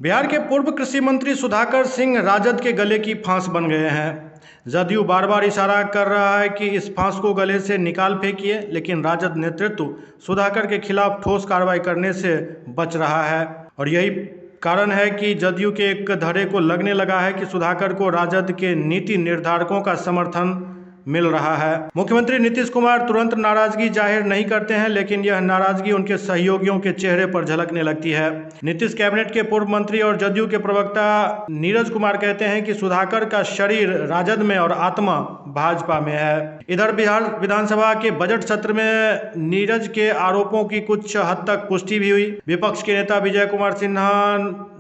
बिहार के पूर्व कृषि मंत्री सुधाकर सिंह राजद के गले की फांस बन गए हैं। जदयू बार बार इशारा कर रहा है कि इस फांस को गले से निकाल फेंकिए, लेकिन राजद नेतृत्व सुधाकर के खिलाफ ठोस कार्रवाई करने से बच रहा है। और यही कारण है कि जदयू के एक धड़े को लगने लगा है कि सुधाकर को राजद के नीति निर्धारकों का समर्थन मिल रहा है। मुख्यमंत्री नीतीश कुमार तुरंत नाराजगी जाहिर नहीं करते हैं, लेकिन यह नाराजगी उनके सहयोगियों के चेहरे पर झलकने लगती है। नीतीश कैबिनेट के पूर्व मंत्री और जदयू के प्रवक्ता नीरज कुमार कहते हैं कि सुधाकर का शरीर राजद में और आत्मा भाजपा में है। इधर बिहार विधानसभा के बजट सत्र में नीरज के आरोपों की कुछ हद तक पुष्टि भी हुई। विपक्ष के नेता विजय कुमार सिन्हा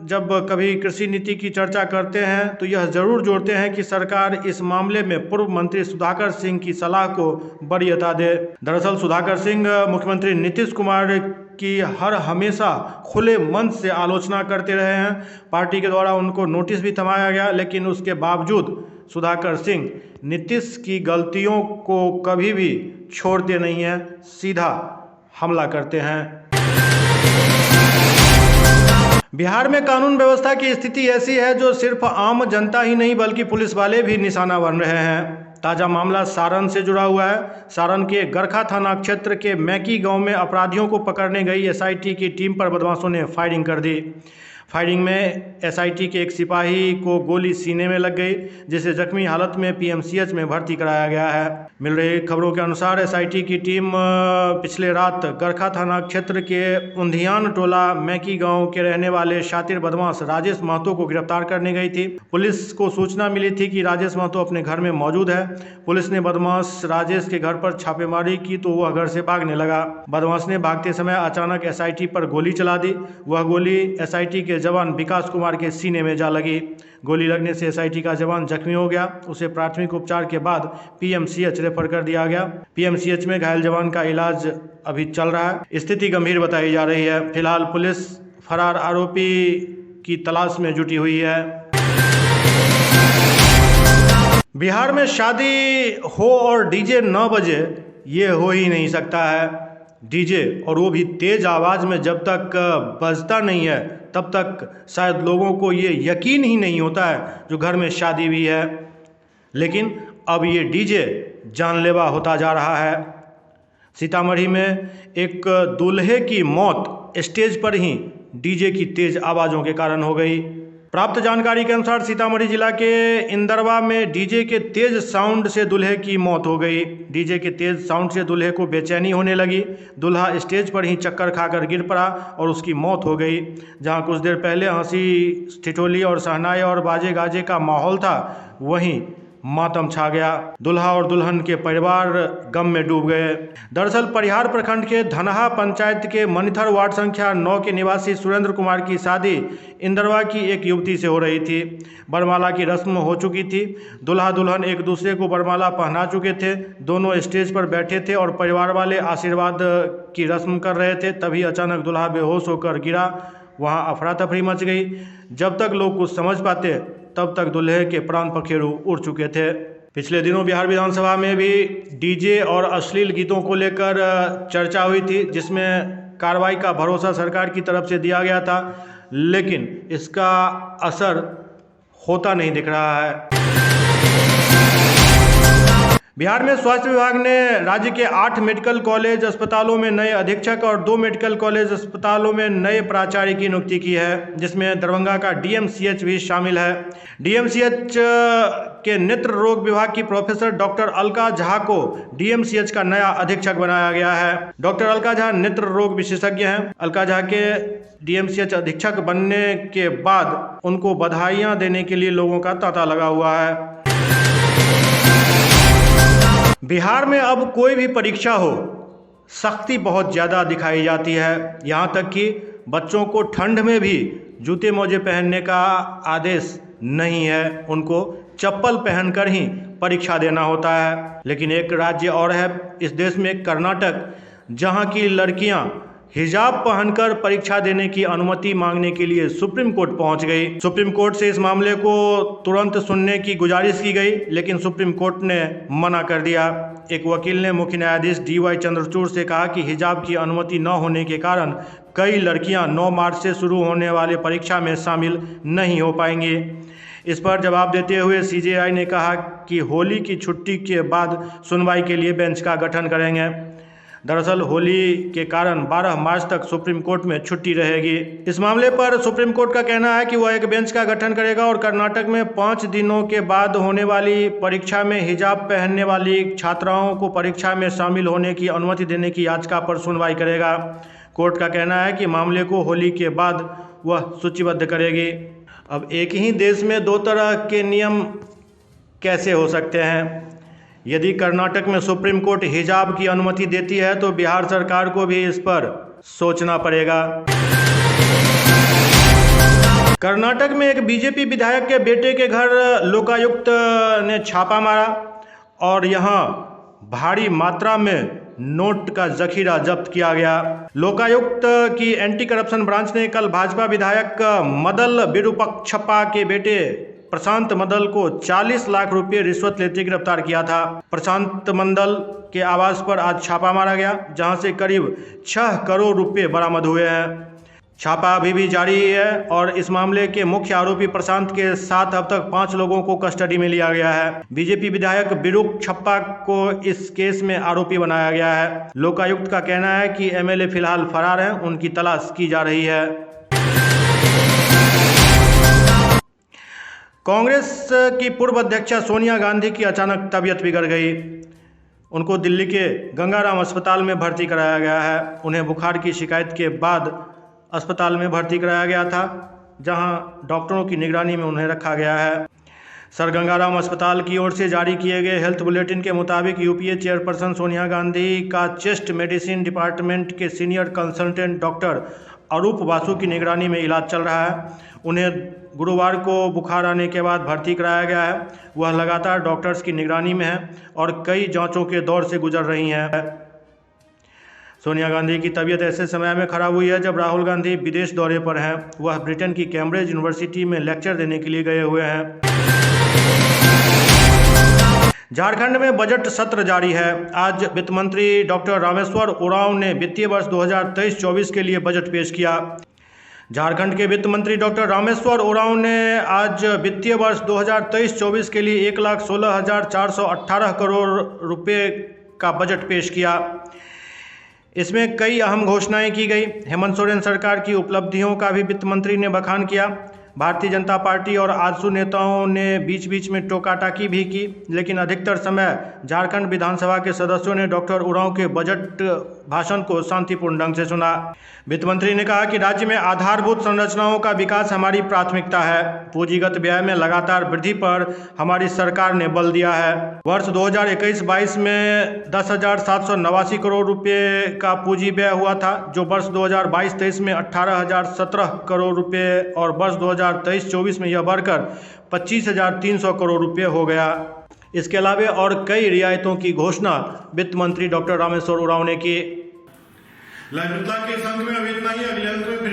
जब कभी कृषि नीति की चर्चा करते हैं तो यह जरूर जोड़ते हैं कि सरकार इस मामले में पूर्व मंत्री सुधाकर सिंह की सलाह को वरीयता दे। दरअसल सुधाकर सिंह मुख्यमंत्री नीतीश कुमार की हर हमेशा खुले मन से आलोचना करते रहे हैं। पार्टी के द्वारा उनको नोटिस भी थमाया गया, लेकिन उसके बावजूद सुधाकर सिंह नीतीश की गलतियों को कभी भी छोड़ते नहीं हैं, सीधा हमला करते हैं। बिहार में कानून व्यवस्था की स्थिति ऐसी है जो सिर्फ आम जनता ही नहीं बल्कि पुलिस वाले भी निशाना बन रहे हैं। ताज़ा मामला सारण से जुड़ा हुआ है। सारण के गरखा थाना क्षेत्र के मैकी गांव में अपराधियों को पकड़ने गई एसआईटी की टीम पर बदमाशों ने फायरिंग कर दी। फायरिंग में एसआईटी के एक सिपाही को गोली सीने में लग गई, जिसे जख्मी हालत में पीएमसीएच में भर्ती कराया गया है। मिल रही खबरों के अनुसार एसआईटी की टीम पिछले रात गरखा थाना क्षेत्र के उंधियान टोला मैकी गांव के रहने वाले शातिर बदमाश राजेश महतो को गिरफ्तार करने गई थी। पुलिस को सूचना मिली थी कि राजेश महतो अपने घर में मौजूद है। पुलिस ने बदमाश राजेश के घर पर छापेमारी की तो वह घर से भागने लगा। बदमाश ने भागते समय अचानक एसआईटी पर गोली चला दी। वह गोली एसआईटी के जवान विकास कुमार के सीने में जा लगी। गोली लगने से एसआईटी का जवान जख्मी हो गया। उसे प्राथमिक उपचार के बाद पीएमसीएच रेफर कर दिया गया। पीएमसीएच में घायल जवान का इलाज अभी चल रहा है। स्थिति गंभीर बताई जा रही है। फिलहाल पुलिस फरार आरोपी की तलाश में जुटी हुई है। बिहार में शादी हो और डीजे न बजे, ये हो ही नहीं सकता है। डीजे और वो भी तेज आवाज़ में जब तक बजता नहीं है तब तक शायद लोगों को ये यकीन ही नहीं होता है जो घर में शादी भी है। लेकिन अब ये डीजे जानलेवा होता जा रहा है। सीतामढ़ी में एक दूल्हे की मौत स्टेज पर ही डीजे की तेज आवाज़ों के कारण हो गई। प्राप्त जानकारी के अनुसार सीतामढ़ी जिला के इंदरवा में डीजे के तेज साउंड से दूल्हे की मौत हो गई। डीजे के तेज साउंड से दूल्हे को बेचैनी होने लगी। दूल्हा स्टेज पर ही चक्कर खाकर गिर पड़ा और उसकी मौत हो गई। जहां कुछ देर पहले हंसी ठिठोली और शहनाई और बाजे गाजे का माहौल था, वहीं मातम छा गया। दूल्हा और दुल्हन के परिवार गम में डूब गए। दरअसल परिहार प्रखंड के धनहा पंचायत के मनिथर वार्ड संख्या 9 के निवासी सुरेंद्र कुमार की शादी इंदरवा की एक युवती से हो रही थी। बरमाला की रस्म हो चुकी थी। दूल्हा दुल्हन एक दूसरे को बरमाला पहना चुके थे। दोनों स्टेज पर बैठे थे और परिवार वाले आशीर्वाद की रस्म कर रहे थे। तभी अचानक दूल्हा बेहोश होकर गिरा। वहाँ अफरा तफरी मच गई। जब तक लोग कुछ समझ पाते तब तक दूल्हे के प्राण पखेरु उड़ चुके थे। पिछले दिनों बिहार विधानसभा में भी डीजे और अश्लील गीतों को लेकर चर्चा हुई थी, जिसमें कार्रवाई का भरोसा सरकार की तरफ से दिया गया था, लेकिन इसका असर होता नहीं दिख रहा है। बिहार में स्वास्थ्य विभाग ने राज्य के 8 मेडिकल कॉलेज अस्पतालों में नए अधीक्षक और 2 मेडिकल कॉलेज अस्पतालों में नए प्राचार्य की नियुक्ति की है, जिसमें दरभंगा का डीएमसीएच भी शामिल है। डीएमसीएच के नेत्र रोग विभाग की प्रोफेसर डॉक्टर अलका झा को डीएमसीएच का नया अधीक्षक बनाया गया है। डॉक्टर अलका झा नेत्र रोग विशेषज्ञ हैं। अलका झा के डीएमसीएच अधीक्षक बनने के बाद उनको बधाइयाँ देने के लिए लोगों का तांता लगा हुआ है। बिहार में अब कोई भी परीक्षा हो, सख्ती बहुत ज़्यादा दिखाई जाती है। यहाँ तक कि बच्चों को ठंड में भी जूते मोजे पहनने का आदेश नहीं है। उनको चप्पल पहनकर ही परीक्षा देना होता है। लेकिन एक राज्य और है इस देश में, कर्नाटक, जहाँ की लड़कियाँ हिजाब पहनकर परीक्षा देने की अनुमति मांगने के लिए सुप्रीम कोर्ट पहुंच गई। सुप्रीम कोर्ट से इस मामले को तुरंत सुनने की गुजारिश की गई, लेकिन सुप्रीम कोर्ट ने मना कर दिया। एक वकील ने मुख्य न्यायाधीश DY चंद्रचूड़ से कहा कि हिजाब की अनुमति न होने के कारण कई लड़कियां 9 मार्च से शुरू होने वाली परीक्षा में शामिल नहीं हो पाएंगी। इस पर जवाब देते हुए CJI ने कहा कि होली की छुट्टी के बाद सुनवाई के लिए बेंच का गठन करेंगे। दरअसल होली के कारण 12 मार्च तक सुप्रीम कोर्ट में छुट्टी रहेगी। इस मामले पर सुप्रीम कोर्ट का कहना है कि वह एक बेंच का गठन करेगा और कर्नाटक में 5 दिनों के बाद होने वाली परीक्षा में हिजाब पहनने वाली छात्राओं को परीक्षा में शामिल होने की अनुमति देने की याचिका पर सुनवाई करेगा। कोर्ट का कहना है कि मामले को होली के बाद वह सूचीबद्ध करेगी। अब एक ही देश में 2 तरह के नियम कैसे हो सकते हैं? यदि कर्नाटक में सुप्रीम कोर्ट हिजाब की अनुमति देती है तो बिहार सरकार को भी इस पर सोचना पड़ेगा। कर्नाटक में एक बीजेपी विधायक के बेटे के घर लोकायुक्त ने छापा मारा और यहां भारी मात्रा में नोट का जखीरा जब्त किया गया। लोकायुक्त की एंटी करप्शन ब्रांच ने कल भाजपा विधायक मदल विरूपाक्षप्पा के बेटे प्रशांत मंडल को 40 लाख रुपए रिश्वत लेते गिरफ्तार किया था। प्रशांत मंडल के आवास पर आज छापा मारा गया, जहां से करीब 6 करोड़ रुपए बरामद हुए हैं। छापा अभी भी जारी है और इस मामले के मुख्य आरोपी प्रशांत के साथ अब तक 5 लोगों को कस्टडी में लिया गया है। बीजेपी विधायक विरूपाक्षप्पा को इस केस में आरोपी बनाया गया है। लोकायुक्त का कहना है कि MLA फिलहाल फरार हैं, उनकी तलाश की जा रही है। कांग्रेस की पूर्व अध्यक्षा सोनिया गांधी की अचानक तबीयत बिगड़ गई। उनको दिल्ली के गंगाराम अस्पताल में भर्ती कराया गया है। उन्हें बुखार की शिकायत के बाद अस्पताल में भर्ती कराया गया था, जहां डॉक्टरों की निगरानी में उन्हें रखा गया है। सर गंगाराम अस्पताल की ओर से जारी किए गए हेल्थ बुलेटिन के मुताबिक UPA चेयरपर्सन सोनिया गांधी का चेस्ट मेडिसिन डिपार्टमेंट के सीनियर कंसल्टेंट डॉक्टर अरूप बासु की निगरानी में इलाज चल रहा है। उन्हें गुरुवार को बुखार आने के बाद भर्ती कराया गया है। वह लगातार डॉक्टर्स की निगरानी में है और कई जांचों के दौर से गुजर रही हैं। सोनिया गांधी की तबीयत ऐसे समय में खराब हुई है जब राहुल गांधी विदेश दौरे पर हैं। वह ब्रिटेन की कैम्ब्रिज यूनिवर्सिटी में लेक्चर देने के लिए गए हुए हैं। झारखंड में बजट सत्र जारी है। आज वित्त मंत्री डॉक्टर रामेश्वर उरांव ने वित्तीय वर्ष 2023-24 के लिए बजट पेश किया। झारखंड के वित्त मंत्री डॉक्टर रामेश्वर उरांव ने आज वित्तीय वर्ष 2023-24 के लिए 1,16,418 करोड़ रुपए का बजट पेश किया। इसमें कई अहम घोषणाएं की गई। हेमंत सोरेन सरकार की उपलब्धियों का भी वित्त मंत्री ने बखान किया। भारतीय जनता पार्टी और आजसू नेताओं ने बीच बीच में टोका-टाकी भी की, लेकिन अधिकतर समय झारखंड विधानसभा के सदस्यों ने डॉक्टर उरांव के बजट भाषण को शांतिपूर्ण ढंग से सुना। वित्त मंत्री ने कहा कि राज्य में आधारभूत संरचनाओं का विकास हमारी प्राथमिकता है। पूंजीगत व्यय में लगातार वृद्धि पर हमारी सरकार ने बल दिया है। वर्ष 2021-22 में 10,789 करोड़ रुपए का पूंजी व्यय हुआ था, जो वर्ष 2022-23 में 18,017 करोड़ रुपए और वर्ष 2023-24 में यह बढ़कर 25,300 करोड़ रुपए हो गया। इसके अलावा और कई रियायतों की घोषणा वित्त मंत्री डॉक्टर रामेश्वर उरांव ने की। लाइव के संग में अभी इतना ही। अगले अंक में फिर